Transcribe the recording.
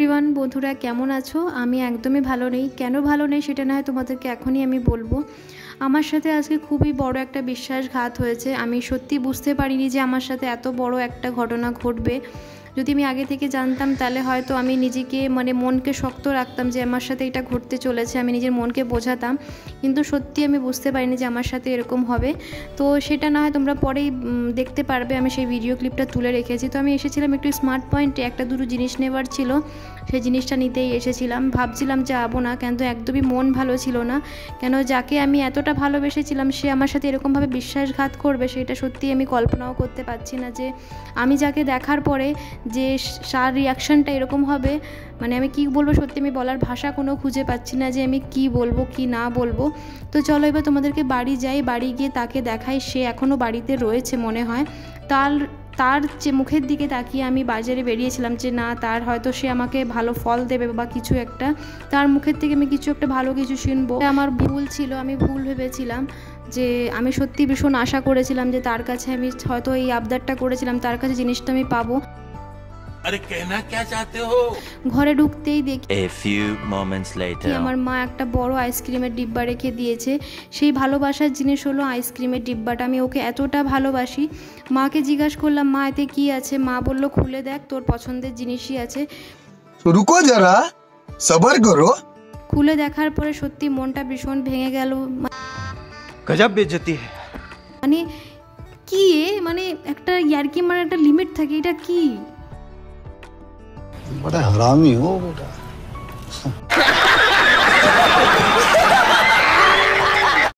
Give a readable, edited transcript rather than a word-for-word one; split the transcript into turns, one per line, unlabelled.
Everyone বন্ধুরা কেমন আছো? আমি একদমই ভালো নেই। কেন ভালো নেই সেটা না হয় তোমাদেরকে এখনই আমি বলবো। আমার সাথে আজকে খুবই বড় একটা বিশ্বাসঘাত হয়েছে। আমি সত্যি বুঝতে পারিনি যে আমার সাথে এত বড় একটা ঘটনা ঘটবে। যদি আমি আগে থেকে জানতাম তাহলে হয়তো আমি নিজেকে মনকে শক্ত রাখতাম যে আমার সাথে এটা ঘটতে চলেছে, আমি নিজের মনকে বোঝাতাম। কিন্তু সত্যি আমি বুঝতে পারিনি যে আমার সাথে এরকম হবে। তো সেটা না হয় তোমরা পরেই দেখতে পারবে। আমি সেই ভিডিও ক্লিপটা তুলে রেখেছি। তো আমি এসেছিলাম একটু স্মার্ট পয়েন্টে, একটা দুটো জিনিস নেবার ছিল, সেই জিনিসটা নিতেই এসেছিলাম। ভাবছিলাম যাবো না, কিন্তু একদমই মন ভালো ছিল না। কেন যাকে আমি এতটা ভালোবেসেছিলাম সে আমার সাথে এরকমভাবে বিশ্বাসঘাত করবে সেটা সত্যিই আমি কল্পনাও করতে পারছি না। যে আমি যাকে দেখার পরে যে তার রিয়াকশানটা এরকম হবে, আমি কি বলবো, সত্যি আমি বলার ভাষা কোনো খুঁজে পাচ্ছি না যে আমি কি বলবো কি না বলবো। তো চলো এবার তোমাদেরকে বাড়ি যাই, বাড়ি গিয়ে তাকে দেখাই। সে এখনও বাড়িতে রয়েছে মনে হয়। তার যে মুখের দিকে তাকিয়ে আমি বাজারে বেরিয়েছিলাম যে না, তার হয়তো সে আমাকে ভালো ফল দেবে বা কিছু একটা, তার মুখের থেকে আমি কিছু একটা ভালো কিছু শুনবো। আমার ভুল ছিল, আমি ভুল ভেবেছিলাম। যে আমি সত্যি ভীষণ আশা করেছিলাম যে তার কাছে আমি হয়তো এই আবদারটা করেছিলাম, তার কাছে জিনিসটা আমি পাবো।
अरे कहना क्या चाहते हो?
ঘরে ঢুকতেই দেখি
A few moments later
আমার মা একটা বড় আইসক্রিমের ডিব্বা রেখে দিয়েছে। সেই ভালোবাসার জিনিস হলো আইসক্রিমের ডিব্বাটা। আমি ওকে এতটা ভালোবাসি। মাকে জিজ্ঞাসা করলাম, মা এতে কি আছে? মা বলল, খুলে দেখ, তোর পছন্দের জিনিসই আছে।
रुको जरा सबर करो।
খুলে দেখার পরে সত্যি মনটা ভীষণ ভেঙে গেল।
गजब बेइज्जती है।
কি একটা ইয়ার্কি একটা লিমিট থাকে, এটা কি?
बड़ा हरामी हो बेटा।